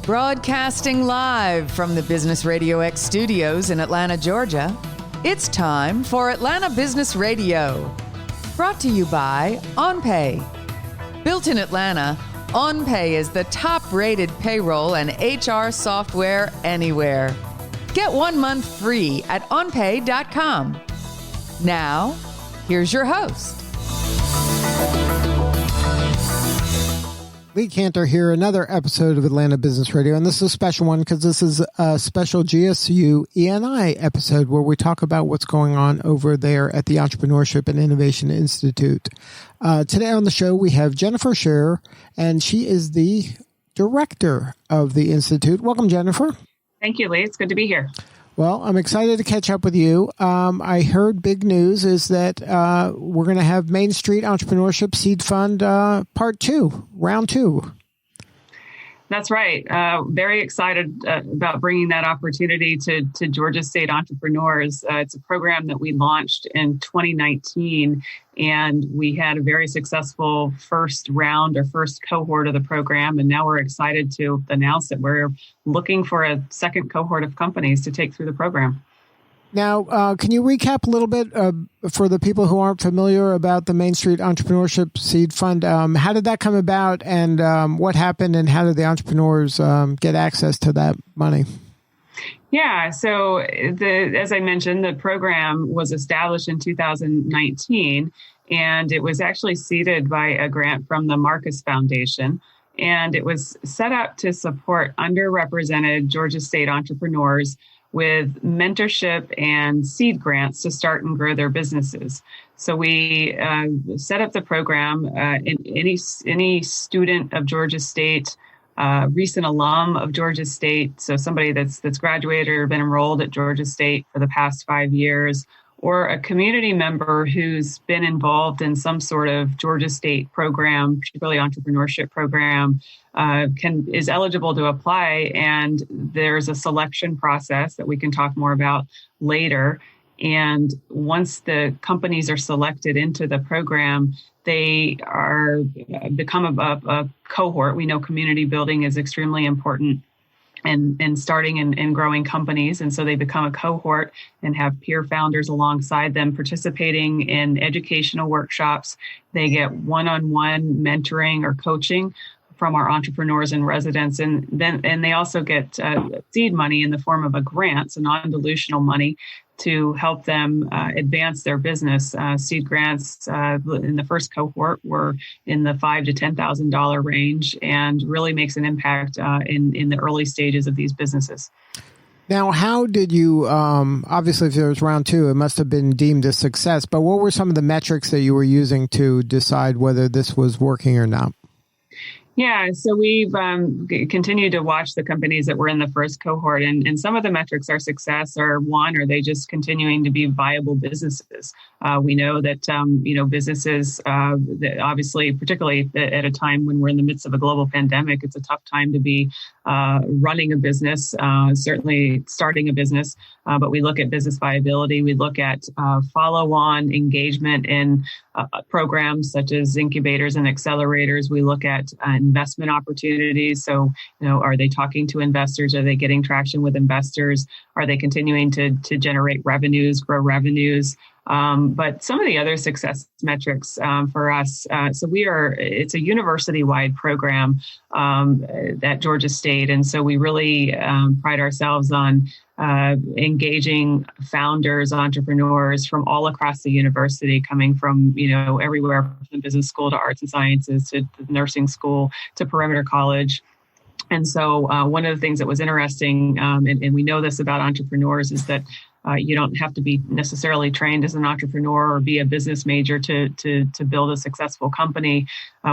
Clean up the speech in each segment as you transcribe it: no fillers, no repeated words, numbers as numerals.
Broadcasting live from the Business RadioX studios in Atlanta, Georgia, it's time for Atlanta Business Radio. Brought to you by OnPay. Built in Atlanta, OnPay is the top-rated payroll and HR software anywhere. Get 1 month free at onpay.com. Now, here's your host. Lee Cantor here, another episode of Atlanta Business Radio, and this is a special one because this is a special GSU ENI episode where we talk about what's going on over there at the Entrepreneurship and Innovation Institute. Today on the show, we have Jennifer Sherer, and she is the director of the Institute. Welcome, Jennifer. Thank you, Lee. It's good to be here. Well, I'm excited to catch up with you. I heard big news is that we're going to have Main Street Entrepreneurship Seed Fund Part 2, Round 2. That's right. Very excited about bringing that opportunity to Georgia State entrepreneurs. It's a program that we launched in 2019, and we had a very successful first round or first cohort of the program. And now we're excited to announce that we're looking for a second cohort of companies to take through the program. Now, can you recap a little bit for the people who aren't familiar about the Main Street Entrepreneurship Seed Fund? How did that come about, and what happened, and how did the entrepreneurs get access to that money? Yeah, so as I mentioned, the program was established in 2019, and it was actually seeded by a grant from the Marcus Foundation. And it was set up to support underrepresented Georgia State entrepreneurs with mentorship and seed grants to start and grow their businesses. So we set up the program. Any student of Georgia State, recent alum of Georgia State, so somebody that's graduated or been enrolled at Georgia State for the past 5 years, or a community member who's been involved in some sort of Georgia State program, particularly entrepreneurship program, is eligible to apply. And there's a selection process that we can talk more about later. And once the companies are selected into the program, they become a cohort. We know community building is extremely important and starting and growing companies. And so they become a cohort and have peer founders alongside them participating in educational workshops. They get one-on-one mentoring or coaching from our entrepreneurs in residence. And they also get seed money in the form of a grant, so non-dilutional money, to help them advance their business. Seed grants in the first cohort were in the $5,000 to $10,000 range, and really makes an impact in the early stages of these businesses. Now, how did you, obviously if there was round 2, it must have been deemed a success, but what were some of the metrics that you were using to decide whether this was working or not? Yeah, so we've continued to watch the companies that were in the first cohort, and some of the metrics are success are are they just continuing to be viable businesses? We know that, businesses, that obviously, particularly at a time when we're in the midst of a global pandemic, it's a tough time to be running a business, certainly starting a business. But we look at business viability. We look at follow-on engagement in programs such as incubators and accelerators. We look at investment opportunities. So, are they talking to investors? Are they getting traction with investors? Are they continuing to generate revenues, grow revenues? But some of the other success metrics for us, it's a university-wide program at Georgia State. And so we really pride ourselves on engaging founders, entrepreneurs from all across the university, coming from, everywhere from business school to arts and sciences to nursing school to Perimeter College. And so one of the things that was interesting, and we know this about entrepreneurs, is that you don't have to be necessarily trained as an entrepreneur or be a business major to build a successful company.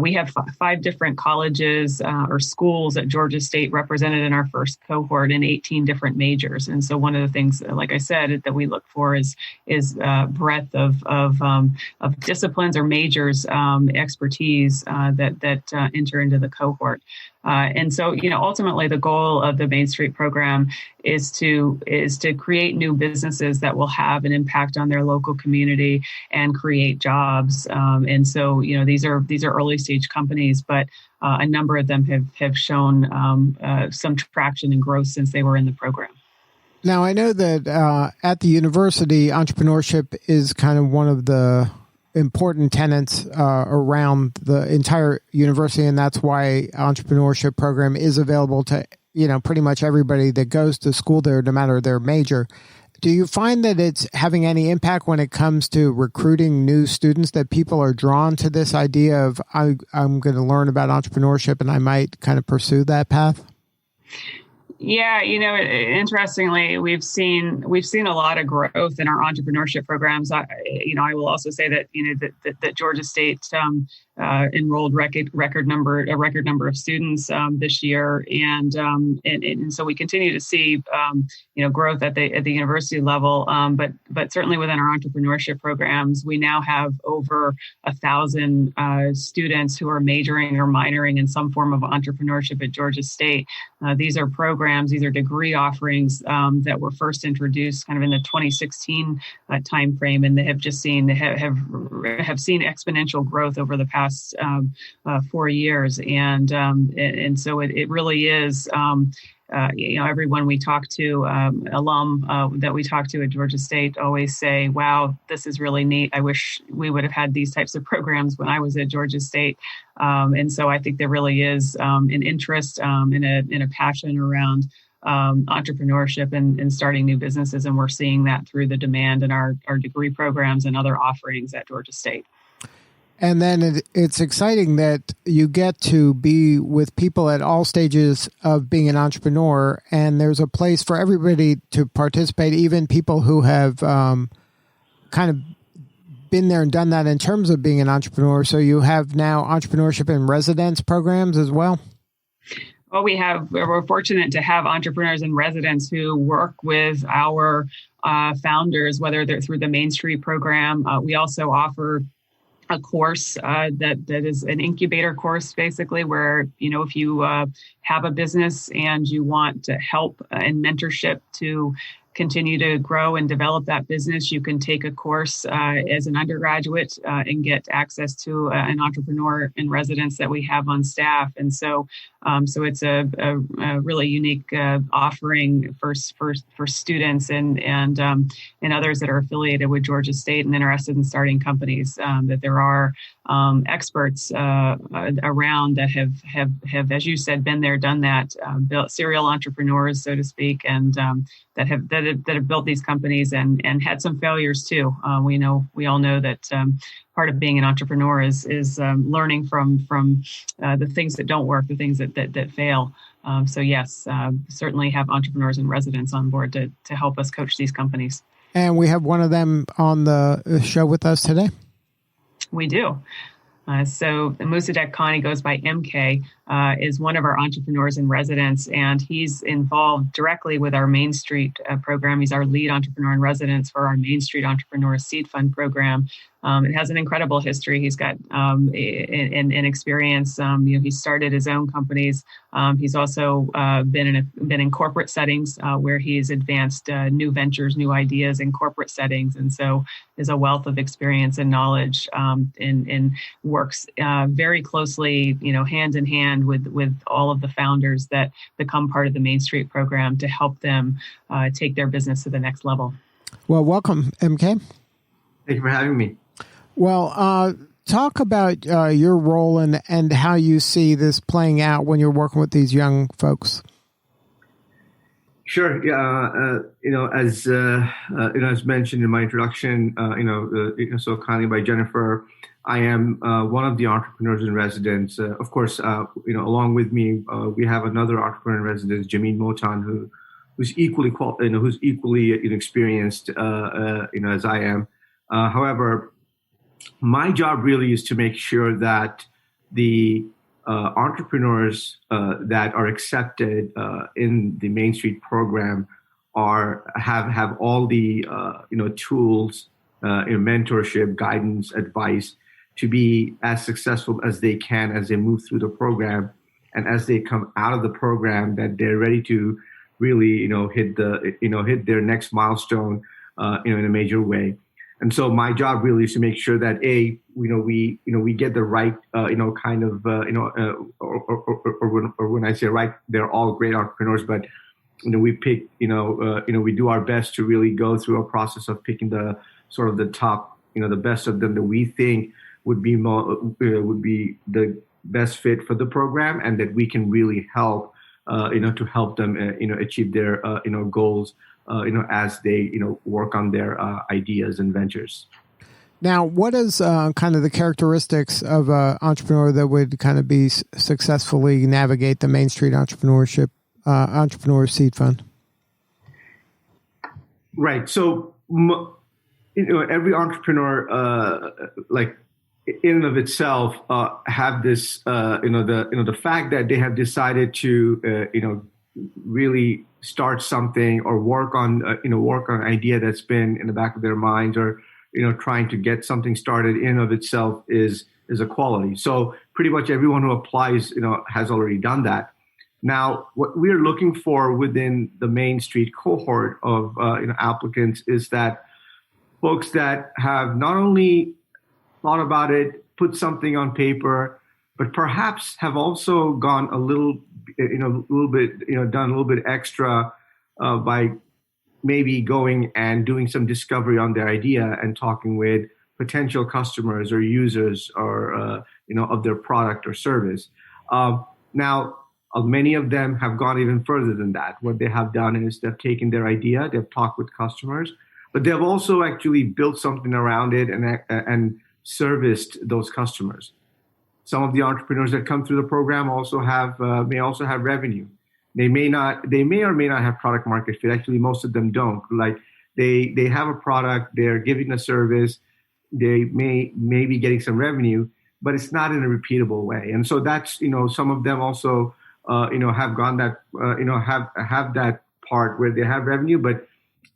We have 5 different colleges or schools at Georgia State represented in our first cohort in 18 different majors. And so one of the things, like I said, that we look for is breadth of disciplines or majors, expertise that enter into the cohort. And so, ultimately the goal of the Main Street program is to create new businesses that will have an impact on their local community and create jobs. And so, these are early early stage companies, but a number of them have shown some traction and growth since they were in the program. Now, I know that at the university, entrepreneurship is kind of one of the important tenets around the entire university, and that's why entrepreneurship program is available to pretty much everybody that goes to school there, no matter their major. Do you find that it's having any impact when it comes to recruiting new students, that people are drawn to this idea of I'm going to learn about entrepreneurship and I might kind of pursue that path? Yeah, interestingly, we've seen a lot of growth in our entrepreneurship programs. I will also say that that Georgia State enrolled a record number of students this year, and so we continue to see growth at the university level. But certainly within our entrepreneurship programs, we now have over 1,000 students who are majoring or minoring in some form of entrepreneurship at Georgia State. These are programs, these are degree offerings that were first introduced kind of in the 2016 timeframe, and they have just seen exponential growth over the past 4 years, and so it really is. Everyone we talk to, alum that we talk to at Georgia State, always say, "Wow, this is really neat. I wish we would have had these types of programs when I was at Georgia State." And so I think there really is an interest and a passion around entrepreneurship and starting new businesses, and we're seeing that through the demand in our degree programs and other offerings at Georgia State. And then it's exciting that you get to be with people at all stages of being an entrepreneur, and there's a place for everybody to participate, even people who have kind of been there and done that in terms of being an entrepreneur. So you have now entrepreneurship in residence programs as well? Well, we're fortunate to have entrepreneurs in residence who work with our founders, whether they're through the Main Street program. We also offer a course that is an incubator course, basically, where, if you have a business and you want to help and mentorship to continue to grow and develop that business, you can take a course as an undergraduate and get access to an entrepreneur in residence that we have on staff. And so it's a really unique offering for students and others that are affiliated with Georgia State and interested in starting companies, that there are experts around that have, as you said, been there, done that, built serial entrepreneurs, so to speak, and that have built these companies and had some failures too. We all know that part of being an entrepreneur is learning from the things that don't work, the things that fail. So yes, certainly have entrepreneurs in residence on board to help us coach these companies. And we have one of them on the show with us today. We do. So Musadek Khan, he goes by MK, is one of our entrepreneurs in residence, and he's involved directly with our Main Street program. He's our lead entrepreneur in residence for our Main Street Entrepreneur Seed Fund program. It has an incredible history. He's got an experience. He started his own companies. He's also been in corporate settings where he's advanced new ventures, new ideas in corporate settings, and so is a wealth of experience and knowledge, and works very closely, hand in hand with all of the founders that become part of the Main Street program to help them take their business to the next level. Well, welcome, MK. Thank you for having me. Well, talk about your role and how you see this playing out when you're working with these young folks. Sure. Yeah. As mentioned in my introduction, so kindly by Jennifer, I am one of the entrepreneurs in residence. Of course, along with me, we have another entrepreneur in residence, Jameen Motan, who's equally experienced, as I am. However, my job really is to make sure that the entrepreneurs that are accepted in the Main Street program have all the tools, mentorship, guidance, advice to be as successful as they can as they move through the program, and as they come out of the program, that they're ready to really hit their next milestone in a major way. And so my job really is to make sure that we get the right or when I say right, they're all great entrepreneurs, but we pick we do our best to really go through a process of picking the sort of the top, the best of them that we think would be the best fit for the program, and that we can really help to help them achieve their goals as they work on their ideas and ventures. Now, what is kind of the characteristics of an entrepreneur that would kind of be successfully navigate the Main Street Entrepreneurship Entrepreneur Seed Fund? Right. So, every entrepreneur, like in and of itself, have this, the fact that they have decided to, really start something or work on an idea that's been in the back of their minds, or trying to get something started in and of itself is a quality. So pretty much everyone who applies has already done that. Now, what we're looking for within the Main Street cohort of applicants is that folks that have not only thought about it, put something on paper, but perhaps have also gone a little bit, done a little bit extra by maybe going and doing some discovery on their idea and talking with potential customers or users or, of their product or service. Now, many of them have gone even further than that. What they have done is they've taken their idea, they've talked with customers, but they've also actually built something around it and serviced those customers. Some of the entrepreneurs that come through the program may also have revenue. They may or may not have product market fit. Actually, most of them don't. Like they have a product, they're giving a service, they may be getting some revenue, but it's not in a repeatable way. And so that's some of them also have gone that have that part where they have revenue, but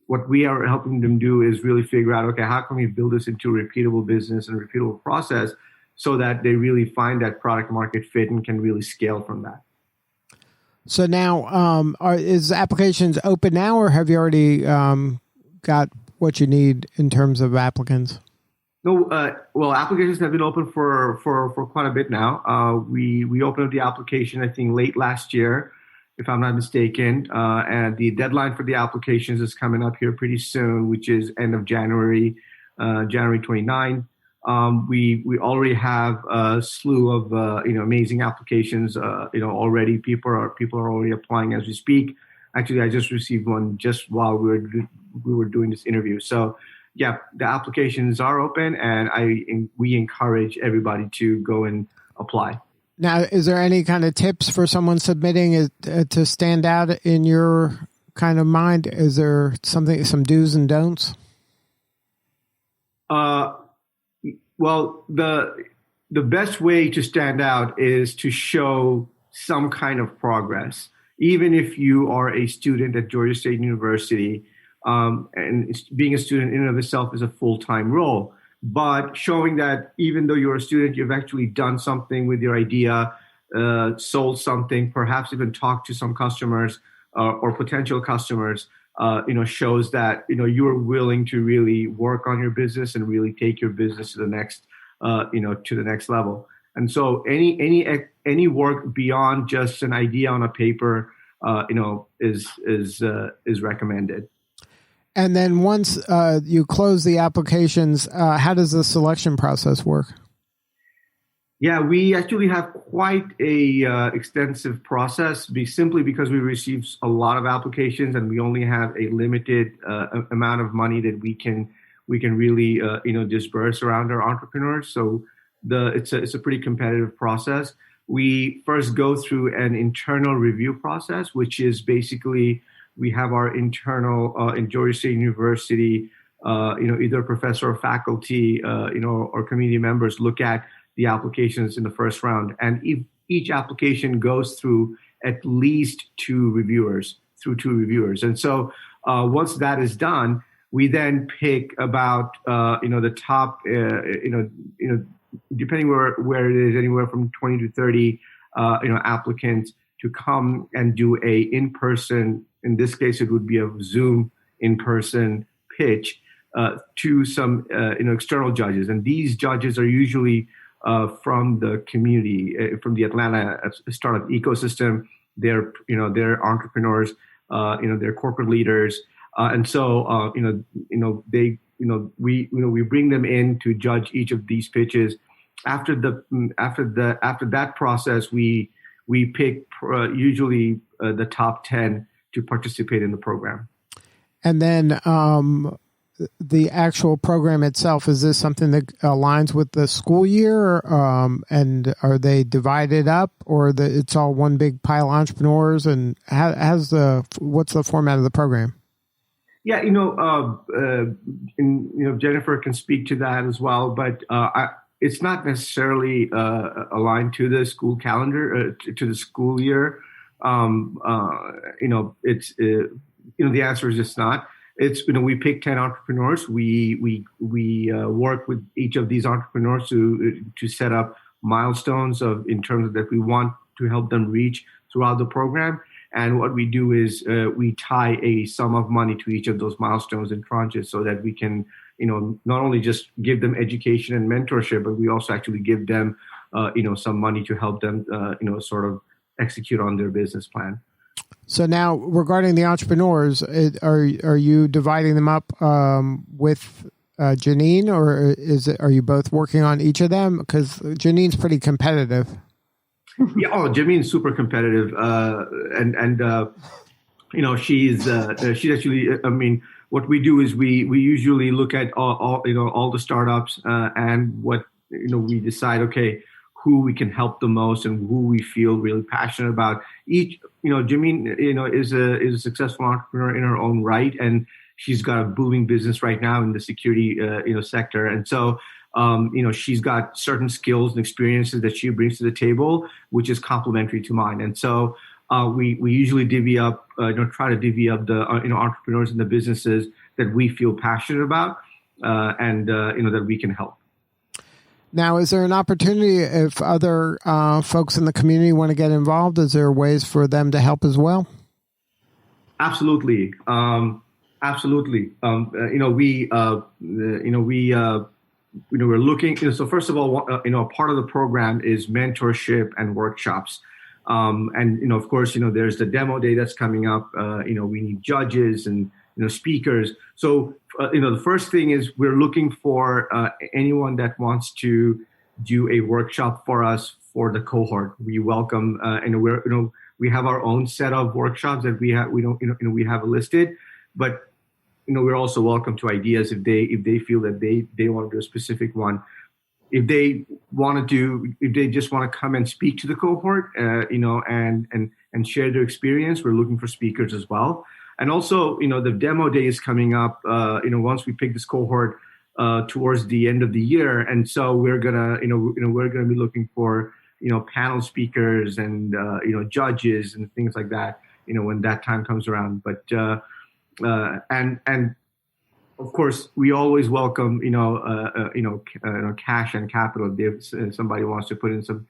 what we are helping them do is really figure out, okay, how can we build this into a repeatable business and a repeatable process so that they really find that product market fit and can really scale from that. So now, is applications open now, or have you already got what you need in terms of applicants? No, well, applications have been open for quite a bit now. We opened up the application, I think, late last year, if I'm not mistaken. And the deadline for the applications is coming up here pretty soon, which is end of January 29. We already have a slew of amazing applications. Already people are already applying as we speak. Actually, I just received one just while we were doing this interview. So, yeah, the applications are open, and we encourage everybody to go and apply. Now, is there any kind of tips for someone submitting to stand out in your kind of mind? Is there some do's and don'ts? Well, the best way to stand out is to show some kind of progress. Even if you are a student at Georgia State University, and being a student in and of itself is a full-time role, but showing that even though you're a student, you've actually done something with your idea, sold something, perhaps even talked to some customers or potential customers, shows that, you're willing to really work on your business and really take your business to the next, to the next level. And so any work beyond just an idea on a paper, is recommended. And then once you close the applications, how does the selection process work? Yeah, we actually have quite a extensive process, simply because we receive a lot of applications and we only have a limited amount of money that we can really disperse around our entrepreneurs. So it's a pretty competitive process. We first go through an internal review process, which is basically we have our internal in Georgia State University, either professor or faculty, or community members look at the applications in the first round. And each application goes through at least two reviewers. And so once that is done, we then pick about, the top, depending where it is, anywhere from 20 to 30, applicants to come and do a in-person, in this case, it would be a Zoom in-person pitch to some external judges, and these judges are usually from the community, from the Atlanta startup ecosystem. They're entrepreneurs, they're corporate leaders, and so we bring them in to judge each of these pitches. After that process, we pick usually the top 10 to participate in the program. And then the actual program itself, is this something that aligns with the school year, and are they divided up, or it's all one big pile of entrepreneurs? And what's the format of the program? Yeah, Jennifer can speak to that as well, but it's not necessarily aligned to the school calendar, to the school year. It's the answer is just not. It's we pick 10 entrepreneurs. We work with each of these entrepreneurs to set up milestones in terms of that we want to help them reach throughout the program. And what we do is we tie a sum of money to each of those milestones in tranches, so that we can not only just give them education and mentorship, but we also actually give them some money to help them sort of execute on their business plan. So now, regarding the entrepreneurs, are you dividing them up with Janine, or are you both working on each of them? Because Janine's pretty competitive. Yeah, Janine's super competitive, she's actually. I mean, what we do is we usually look at all the startups and what we decide. Okay, who we can help the most and who we feel really passionate about. Janine, is a successful entrepreneur in her own right, and she's got a booming business right now in the security, sector. And so, she's got certain skills and experiences that she brings to the table, which is complementary to mine. And so, we usually try to divvy up the, entrepreneurs and the businesses that we feel passionate about, and that we can help. Now, is there an opportunity if other folks in the community want to get involved? Is there ways for them to help as well? Absolutely, absolutely. We're looking. So first of all, part of the program is mentorship and workshops, and of course, there's the demo day that's coming up. We need judges and speakers. So, the first thing is we're looking for anyone that wants to do a workshop for us for the cohort. We welcome, and we have our own set of workshops that we have listed, but we're also welcome to ideas if they feel that they want to do a specific one. If they just want to come and speak to the cohort, and share their experience, we're looking for speakers as well. And also, the demo day is coming up, once we pick this cohort towards the end of the year. And so we're gonna be looking for, panel speakers and, judges and things like that, when that time comes around. But, and of course, we always welcome, cash and capital. If somebody wants to put in some,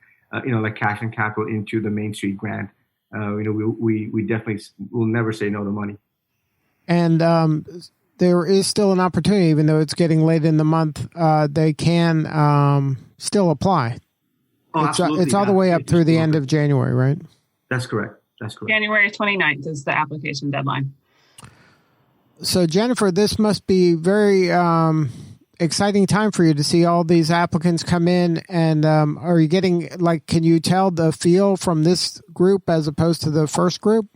cash and capital into the Main Street grant. We definitely will never say no to money. And there is still an opportunity, even though it's getting late in the month. They can still apply. Oh, absolutely. It's all the way up through the end of January, right? That's correct. January 29th is the application deadline. So, Jennifer, this must be very exciting time for you to see all these applicants come in. And are you getting, can you tell the feel from this group as opposed to the first group?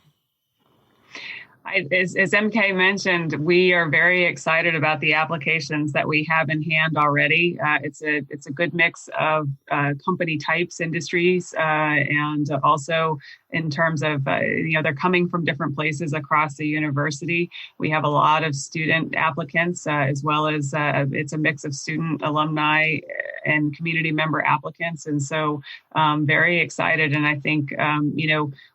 As MK mentioned, we are very excited about the applications that we have in hand already. It's a good mix of company types, industries, and also in terms of, they're coming from different places across the university. We have a lot of student applicants, as well as it's a mix of student, alumni, and community member applicants. And so very excited. And I think,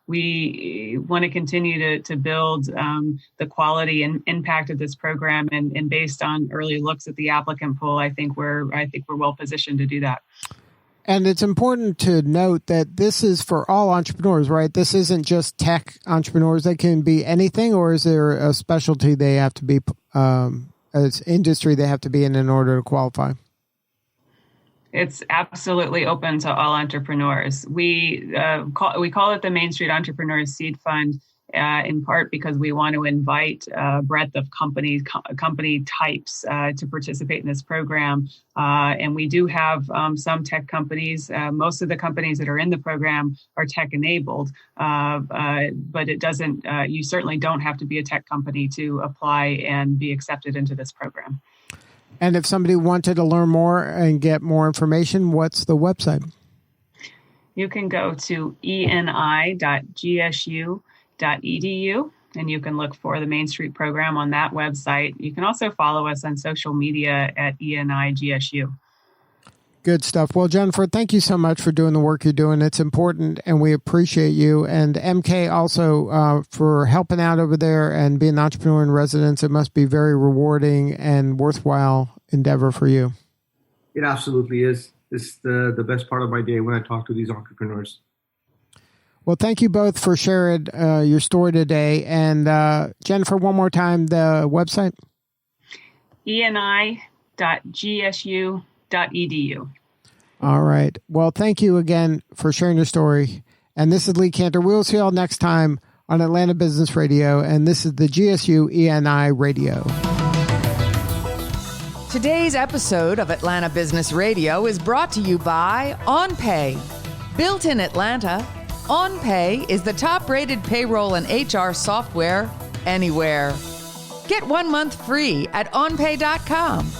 we want to continue to build the quality and impact of this program. And based on early looks at the applicant pool, I think we're well positioned to do that. And it's important to note that this is for all entrepreneurs, right? This isn't just tech entrepreneurs. They can be anything, or is there a specialty they have to be industry they have to be in order to qualify? It's absolutely open to all entrepreneurs. We call it the Main Street Entrepreneurs Seed Fund, in part because we want to invite a breadth of company types to participate in this program. And we do have some tech companies. Most of the companies that are in the program are tech enabled, but it doesn't. You certainly don't have to be a tech company to apply and be accepted into this program. And if somebody wanted to learn more and get more information, what's the website? You can go to eni.gsu.edu, and you can look for the Main Street program on that website. You can also follow us on social media at ENI-GSU. Good stuff. Well, Jennifer, thank you so much for doing the work you're doing. It's important, and we appreciate you. And MK also for helping out over there and being an entrepreneur in residence. It must be very rewarding and worthwhile endeavor for you. It absolutely is. It's the best part of my day when I talk to these entrepreneurs. Well, thank you both for sharing your story today. And Jennifer, one more time, the website? eni.gsu.edu. All right. Well, thank you again for sharing your story. And this is Lee Cantor. We'll see you all next time on Atlanta Business Radio. And this is the GSU ENI Radio. Today's episode of Atlanta Business Radio is brought to you by OnPay. Built in Atlanta, OnPay is the top-rated payroll and HR software anywhere. Get 1 month free at onpay.com.